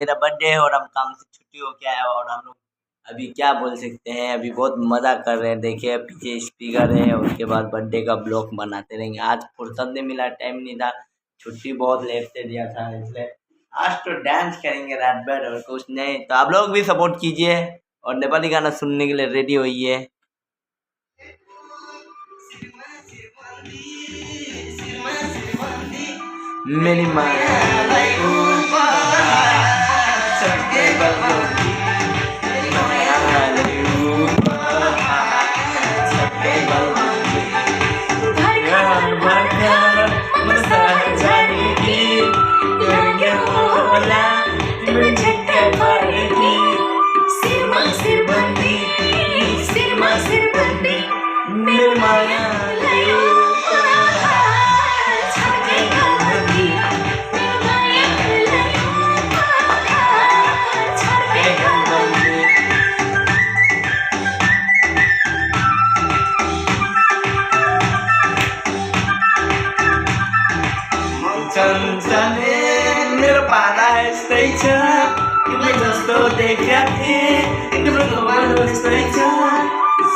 मेरा बर्थडे है और हम काम से छुट्टी हो के आया और हम लोग अभी क्या बोल सकते हैं, अभी बहुत मज़ा कर रहे हैं। देखिए पीछे स्पीकर है, उसके बाद बर्थडे का ब्लॉग बनाते रहेंगे। आज फुर्सत नहीं मिला, टाइम नहीं था, छुट्टी बहुत लेट से दिया था, इसलिए आज तो डांस करेंगे रात भर और कुछ नहीं। तो आप लोग भी सपोर्ट कीजिए और नेपाली गाना सुनने के लिए रेडी होइए। मेरी मायालाई उपहार सबके बलबों की, मेरी मायालाई उपहार सबके बलबों की, घर भर घर मसाज जाने की, करके होला तुम्हें झटके भरेगी, सिरमा सिर बंदी, सिरमा सिर बंदी, मेरी मायालाई उपहार सबके बलबों की, मेरी मायालाई उपहार सबके बलबों की। चञ्चले मेरो पाला यस्तै छ, तिमीलाई जस्तो देख्या थिएँ तिम्रो कपाल यस्तै छ,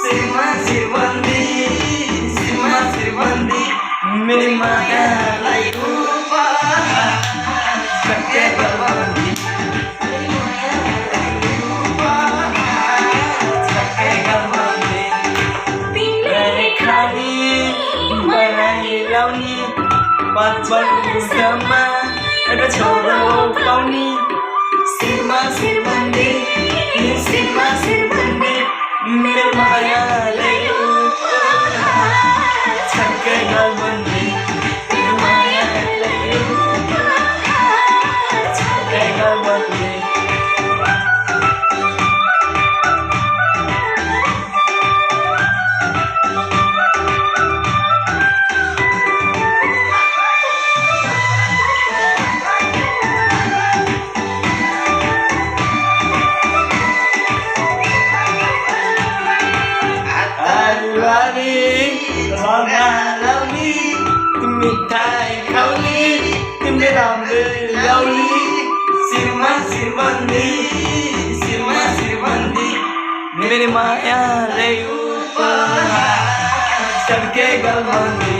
सिरमा सिरबन्दी, सिरमा सिरबन्दी, मेरी मायालाई उपहार सबके बलबन्दी, मेरी मायालाई उपहार सबके बलबन्दी। तिमीले खाली मलाई लाउने पछमा एउटा छोरो पाउने, सिरमा सिरबन्दी, सिरमा सिरबन्दी, मेरो मायालाई उपहार सबके बलबन्दी, मेरो मायालाई उपहार सबके बलबन्दी। लगाउने मिठाई खाउने तिमीले राम्रो ल्याउने, सिरमा सिरबन्दी, सिरमा सिरबन्दी, मेरी मायालाई उपहार सबके बलबन्दी।